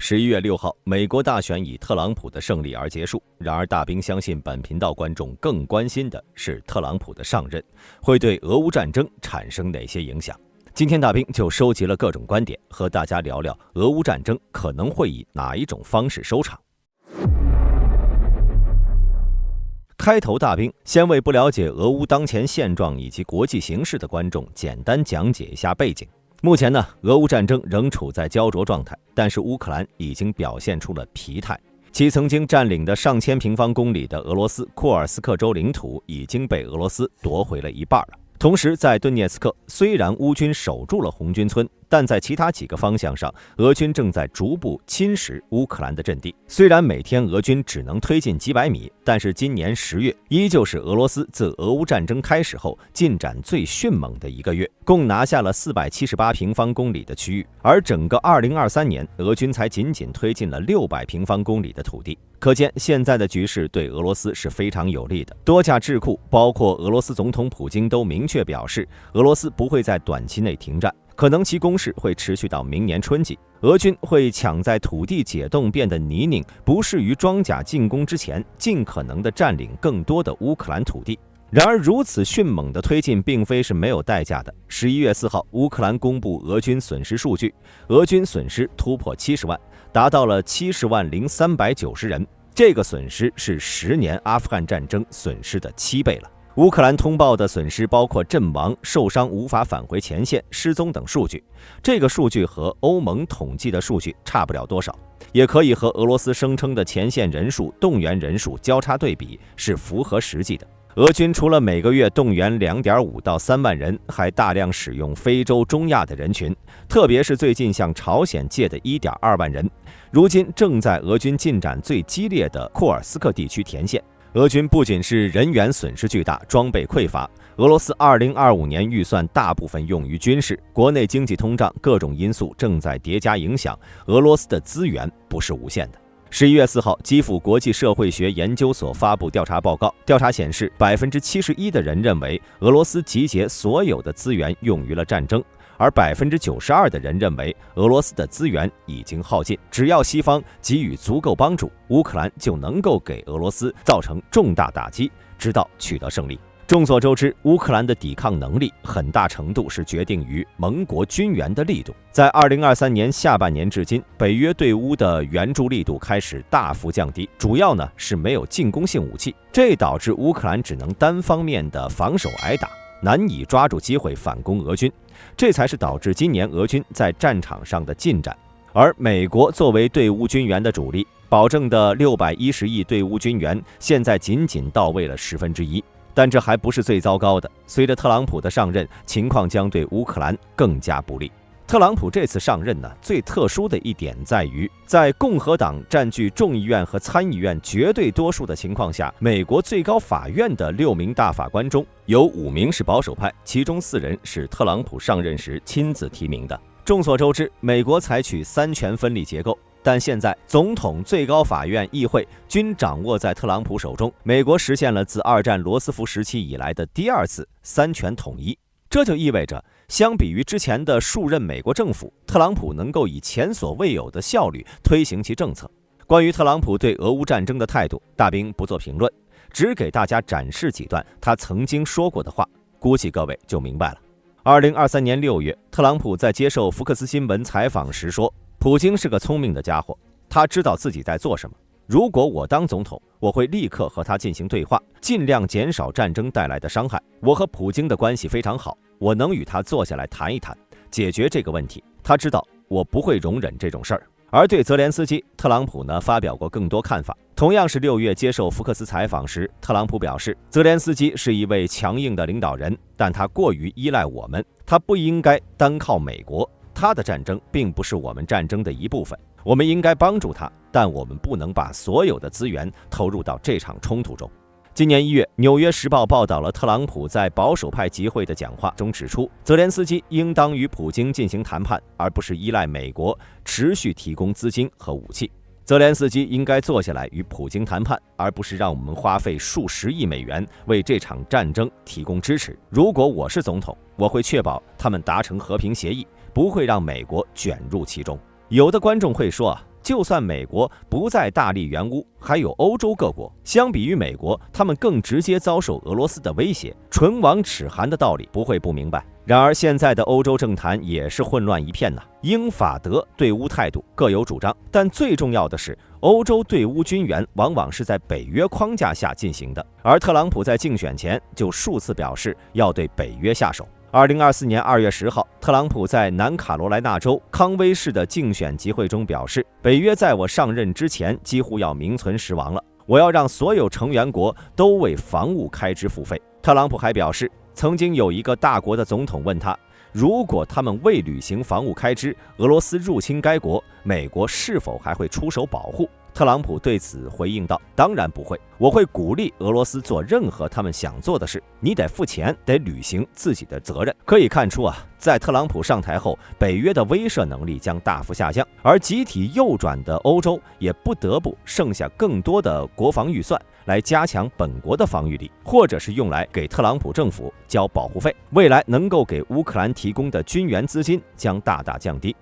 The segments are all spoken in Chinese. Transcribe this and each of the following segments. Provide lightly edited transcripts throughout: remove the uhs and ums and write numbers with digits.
11月6号，美国大选以特朗普的胜利而结束。然而，大兵相信本频道观众更关心的是特朗普的上任会对俄乌战争产生哪些影响。今天大兵就收集了各种观点，和大家聊聊俄乌战争可能会以哪一种方式收场。开头，大兵先为不了解俄乌当前现状以及国际形势的观众简单讲解一下背景。目前呢，俄乌战争仍处在焦灼状态，但是乌克兰已经表现出了疲态。其曾经占领的上千平方公里的俄罗斯库尔斯克州领土已经被俄罗斯夺回了一半了。同时，在顿涅茨克，虽然乌军守住了红军村，但在其他几个方向上，俄军正在逐步侵蚀乌克兰的阵地。虽然每天俄军只能推进几百米，但是今年10月依旧是俄罗斯自俄乌战争开始后进展最迅猛的一个月，共拿下了478平方公里的区域，而整个2023年，俄军才仅仅推进了600平方公里的土地。可见现在的局势对俄罗斯是非常有利的。多家智库，包括俄罗斯总统普京都明确表示，俄罗斯不会在短期内停战，可能其攻势会持续到明年春季。俄军会抢在土地解冻变得泥泞、不适于装甲进攻之前，尽可能地占领更多的乌克兰土地。然而，如此迅猛的推进并非是没有代价的。11月4号，乌克兰公布俄军损失数据，俄军损失突破70万，达到了70万零390人。这个损失是10年阿富汗战争损失的7倍了。乌克兰通报的损失包括阵亡、受伤无法返回前线、失踪等数据。这个数据和欧盟统计的数据差不了多少，也可以和俄罗斯声称的前线人数、动员人数交叉对比，是符合实际的。俄军除了每个月动员2.5到3万人，还大量使用非洲、中亚的人群，特别是最近向朝鲜借的1.2万人，如今正在俄军进展最激烈的库尔斯克地区填线。俄军不仅是人员损失巨大，装备匮乏，俄罗斯2025年预算大部分用于军事，国内经济通胀各种因素正在叠加影响，俄罗斯的资源不是无限的。11月4号，基辅国际社会学研究所发布调查报告，调查显示，71%的人认为俄罗斯集结所有的资源用于了战争，而92%的人认为俄罗斯的资源已经耗尽，只要西方给予足够帮助，乌克兰就能够给俄罗斯造成重大打击，直到取得胜利。众所周知，乌克兰的抵抗能力很大程度是决定于盟国军援的力度。在2023年下半年至今，北约对乌的援助力度开始大幅降低，主要呢是没有进攻性武器，这导致乌克兰只能单方面的防守挨打，难以抓住机会反攻俄军，这才是导致今年俄军在战场上的进展。而美国作为对乌军援的主力，保证的610亿对乌军援现在仅仅到位了1/10。但这还不是最糟糕的，随着特朗普的上任，情况将对乌克兰更加不利。特朗普这次上任呢，最特殊的一点在于，在共和党占据众议院和参议院绝对多数的情况下，美国最高法院的6名大法官中有5名是保守派，其中4人是特朗普上任时亲自提名的。众所周知，美国采取3权分立结构，但现在总统、最高法院、议会均掌握在特朗普手中，美国实现了自2战罗斯福时期以来的第2次3权统一。这就意味着，相比于之前的数任美国政府，特朗普能够以前所未有的效率推行其政策。关于特朗普对俄乌战争的态度，大兵不做评论，只给大家展示几段他曾经说过的话，估计各位就明白了。2023年6月，特朗普在接受福克斯新闻采访时说，普京是个聪明的家伙，他知道自己在做什么。如果我当总统，我会立刻和他进行对话，尽量减少战争带来的伤害。我和普京的关系非常好，我能与他坐下来谈一谈，解决这个问题。他知道我不会容忍这种事儿。而对泽连斯基，特朗普呢发表过更多看法。同样是6月接受福克斯采访时，特朗普表示，泽连斯基是一位强硬的领导人，但他过于依赖我们，他不应该单靠美国。他的战争并不是我们战争的一部分，我们应该帮助他，但我们不能把所有的资源投入到这场冲突中。今年1月，《纽约时报》报道了特朗普在保守派集会的讲话中指出，泽连斯基应当与普京进行谈判，而不是依赖美国持续提供资金和武器。泽连斯基应该坐下来与普京谈判，而不是让我们花费数十亿美元为这场战争提供支持。如果我是总统，我会确保他们达成和平协议，不会让美国卷入其中。有的观众会说就算美国不再大力援乌，还有欧洲各国，相比于美国，他们更直接遭受俄罗斯的威胁，唇亡齿寒的道理不会不明白。然而现在的欧洲政坛也是混乱一片呐，英法德对乌态度各有主张，但最重要的是，欧洲对乌军援往往是在北约框架下进行的，而特朗普在竞选前就数次表示要对北约下手。2024年2月10号，特朗普在南卡罗来纳州康威市的竞选集会中表示，北约在我上任之前几乎要名存实亡了，我要让所有成员国都为防务开支付费。特朗普还表示，曾经有一个大国的总统问他，如果他们未履行防务开支，俄罗斯入侵该国，美国是否还会出手保护？特朗普对此回应道，当然不会，我会鼓励俄罗斯做任何他们想做的事，你得付钱，得履行自己的责任。可以看出啊，在特朗普上台后，北约的威慑能力将大幅下降，而集体右转的欧洲也不得不剩下更多的国防预算来加强本国的防御力，或者是用来给特朗普政府交保护费，未来能够给乌克兰提供的军援资金将大大降低。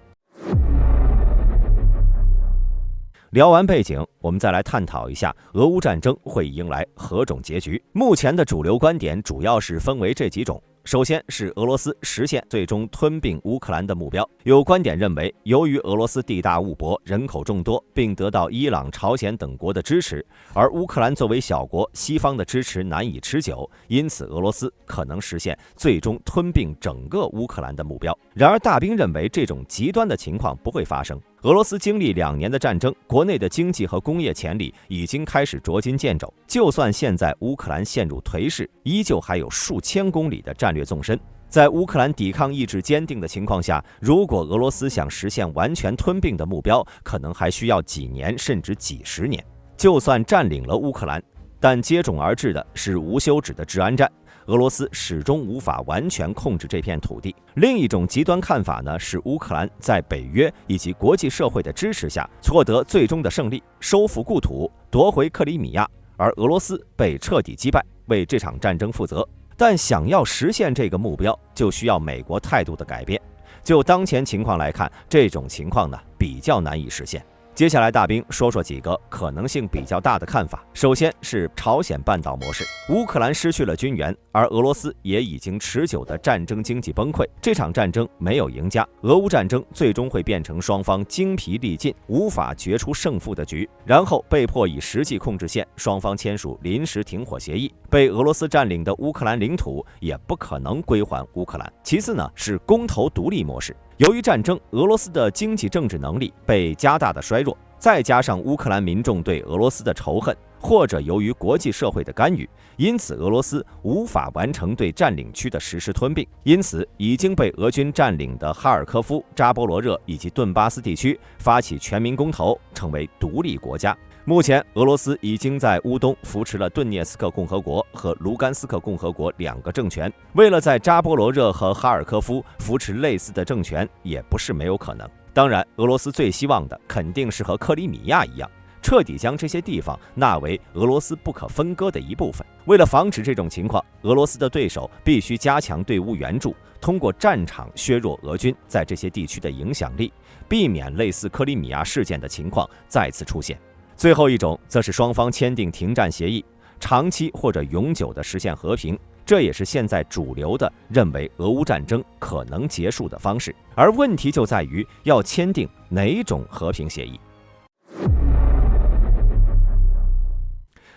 聊完背景，我们再来探讨一下俄乌战争会迎来何种结局。目前的主流观点主要是分为这几种。首先是俄罗斯实现最终吞并乌克兰的目标。有观点认为，由于俄罗斯地大物博，人口众多，并得到伊朗、朝鲜等国的支持，而乌克兰作为小国，西方的支持难以持久，因此俄罗斯可能实现最终吞并整个乌克兰的目标。然而大兵认为这种极端的情况不会发生。俄罗斯经历2年的战争，国内的经济和工业潜力已经开始捉襟见肘。就算现在乌克兰陷入颓势，依旧还有数千公里的战略纵深。在乌克兰抵抗意志坚定的情况下，如果俄罗斯想实现完全吞并的目标，可能还需要几年甚至几十年。就算占领了乌克兰，但接踵而至的是无休止的治安战。俄罗斯始终无法完全控制这片土地。另一种极端看法呢，是乌克兰在北约以及国际社会的支持下，获得最终的胜利，收复故土，夺回克里米亚，而俄罗斯被彻底击败，为这场战争负责。但想要实现这个目标，就需要美国态度的改变。就当前情况来看，这种情况呢，比较难以实现。接下来大兵说说几个可能性比较大的看法。首先是朝鲜半岛模式，乌克兰失去了军援，而俄罗斯也已经持久的战争经济崩溃，这场战争没有赢家，俄乌战争最终会变成双方精疲力尽，无法决出胜负的局，然后被迫以实际控制线双方签署临时停火协议，被俄罗斯占领的乌克兰领土也不可能归还乌克兰。其次呢是公投独立模式，由于战争，俄罗斯的经济政治能力被加大的衰弱，再加上乌克兰民众对俄罗斯的仇恨，或者由于国际社会的干预，因此俄罗斯无法完成对占领区的实施吞并。因此，已经被俄军占领的哈尔科夫、扎波罗热以及顿巴斯地区发起全民公投，成为独立国家。目前，俄罗斯已经在乌东扶持了顿涅斯克共和国和卢甘斯克共和国2个政权。为了在扎波罗热和哈尔科夫扶持类似的政权，也不是没有可能。当然，俄罗斯最希望的肯定是和克里米亚一样，彻底将这些地方纳为俄罗斯不可分割的一部分。为了防止这种情况，俄罗斯的对手必须加强对乌援助，通过战场削弱俄军在这些地区的影响力，避免类似克里米亚事件的情况再次出现。最后一种则是双方签订停战协议，长期或者永久地实现和平，这也是现在主流的认为俄乌战争可能结束的方式。而问题就在于要签订哪种和平协议。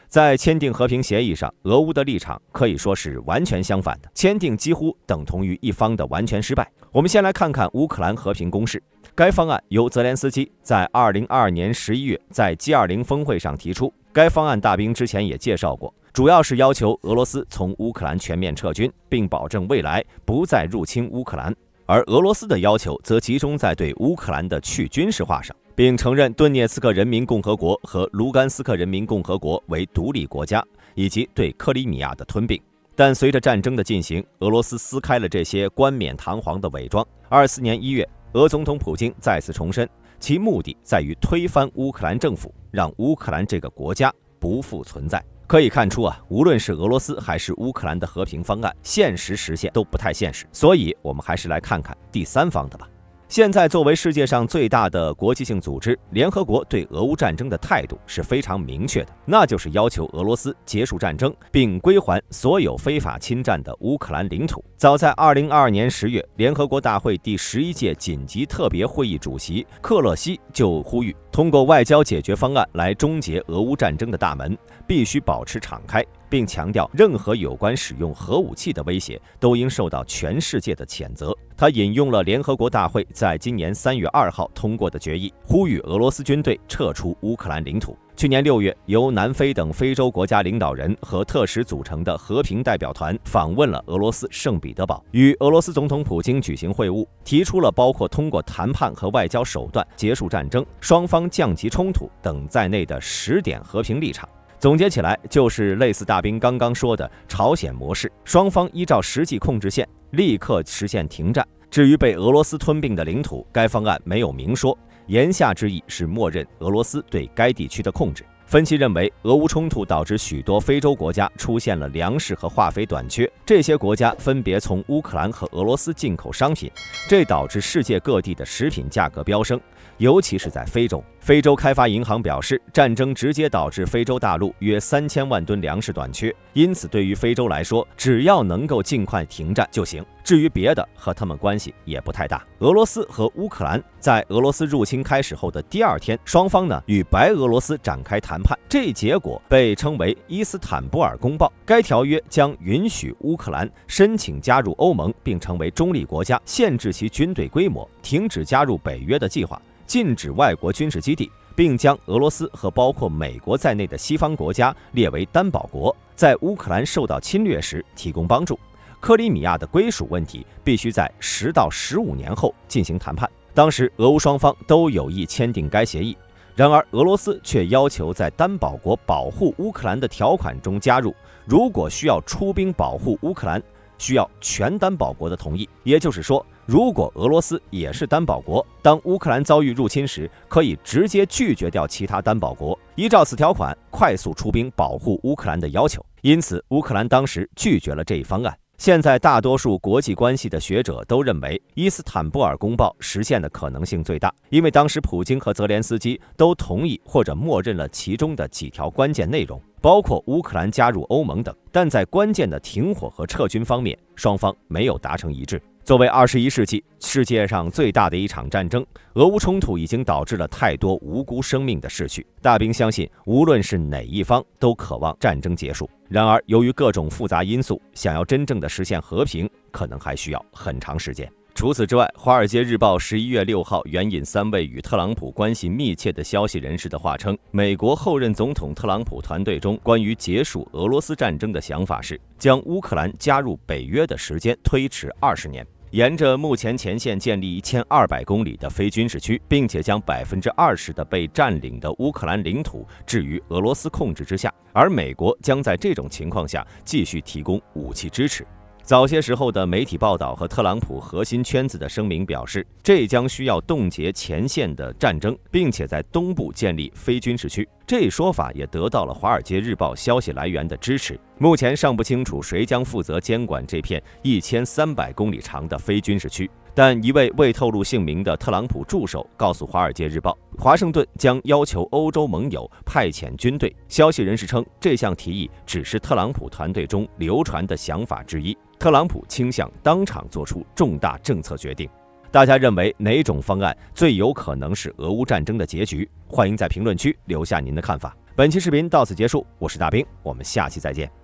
在签订和平协议上，俄乌的立场可以说是完全相反的，签订几乎等同于一方的完全失败。我们先来看看乌克兰和平攻势。该方案由泽连斯基在2022年11月在 G20 峰会上提出。该方案大兵之前也介绍过，主要是要求俄罗斯从乌克兰全面撤军，并保证未来不再入侵乌克兰。而俄罗斯的要求则集中在对乌克兰的去军事化上，并承认顿涅茨克人民共和国和卢甘斯克人民共和国为独立国家，以及对克里米亚的吞并。但随着战争的进行，俄罗斯撕开了这些冠冕堂皇的伪装。24年1月，俄总统普京再次重申，其目的在于推翻乌克兰政府，让乌克兰这个国家不复存在。可以看出无论是俄罗斯还是乌克兰的和平方案，现实实现都不太现实。所以我们还是来看看第三方的吧。现在作为世界上最大的国际性组织，联合国对俄乌战争的态度是非常明确的，那就是要求俄罗斯结束战争，并归还所有非法侵占的乌克兰领土。早在2022年10月，联合国大会第11届紧急特别会议主席克勒西就呼吁，通过外交解决方案来终结俄乌战争的大门必须保持敞开，并强调任何有关使用核武器的威胁都应受到全世界的谴责。他引用了联合国大会在今年3月2号通过的决议，呼吁俄罗斯军队撤出乌克兰领土。去年6月，由南非等非洲国家领导人和特使组成的和平代表团访问了俄罗斯圣彼得堡，与俄罗斯总统普京举行会晤，提出了包括通过谈判和外交手段结束战争、双方降级冲突等在内的10点和平立场。总结起来，就是类似大兵刚刚说的朝鲜模式，双方依照实际控制线立刻实现停战。至于被俄罗斯吞并的领土，该方案没有明说，言下之意是默认俄罗斯对该地区的控制。分析认为，俄乌冲突导致许多非洲国家出现了粮食和化肥短缺，这些国家分别从乌克兰和俄罗斯进口商品，这导致世界各地的食品价格飙升，尤其是在非洲。非洲开发银行表示，战争直接导致非洲大陆约3000万吨粮食短缺，因此对于非洲来说，只要能够尽快停战就行，至于别的和他们关系也不太大。俄罗斯和乌克兰在俄罗斯入侵开始后的第2天，双方呢与白俄罗斯展开谈判，这结果被称为伊斯坦布尔公报。该条约将允许乌克兰申请加入欧盟，并成为中立国家，限制其军队规模，停止加入北约的计划，禁止外国军事基地，并将俄罗斯和包括美国在内的西方国家列为担保国，在乌克兰受到侵略时提供帮助。克里米亚的归属问题必须在10到15年后进行谈判。当时俄乌双方都有意签订该协议，然而俄罗斯却要求在担保国保护乌克兰的条款中加入，如果需要出兵保护乌克兰，需要全担保国的同意。也就是说，如果俄罗斯也是担保国，当乌克兰遭遇入侵时，可以直接拒绝掉其他担保国，依照此条款快速出兵保护乌克兰的要求。因此，乌克兰当时拒绝了这一方案。现在大多数国际关系的学者都认为，伊斯坦布尔公报实现的可能性最大，因为当时普京和泽连斯基都同意或者默认了其中的几条关键内容，包括乌克兰加入欧盟等，但在关键的停火和撤军方面，双方没有达成一致。作为21世纪世界上最大的一场战争，俄乌冲突已经导致了太多无辜生命的逝去。大兵相信，无论是哪一方，都渴望战争结束。然而，由于各种复杂因素，想要真正的实现和平，可能还需要很长时间。除此之外，《华尔街日报》11月6号援引3位与特朗普关系密切的消息人士的话称，美国后任总统特朗普团队中关于结束俄罗斯战争的想法是，将乌克兰加入北约的时间推迟20年，沿着目前前线建立1200公里的非军事区，并且将20%的被占领的乌克兰领土置于俄罗斯控制之下，而美国将在这种情况下继续提供武器支持。早些时候的媒体报道和特朗普核心圈子的声明表示，这将需要冻结前线的战争，并且在东部建立非军事区。这一说法也得到了《华尔街日报》消息来源的支持。目前尚不清楚谁将负责监管这片1300公里长的非军事区，但一位未透露姓名的特朗普助手告诉《华尔街日报》，华盛顿将要求欧洲盟友派遣军队。消息人士称，这项提议只是特朗普团队中流传的想法之一。特朗普倾向当场做出重大政策决定。大家认为哪种方案最有可能是俄乌战争的结局？欢迎在评论区留下您的看法。本期视频到此结束，我是大兵，我们下期再见。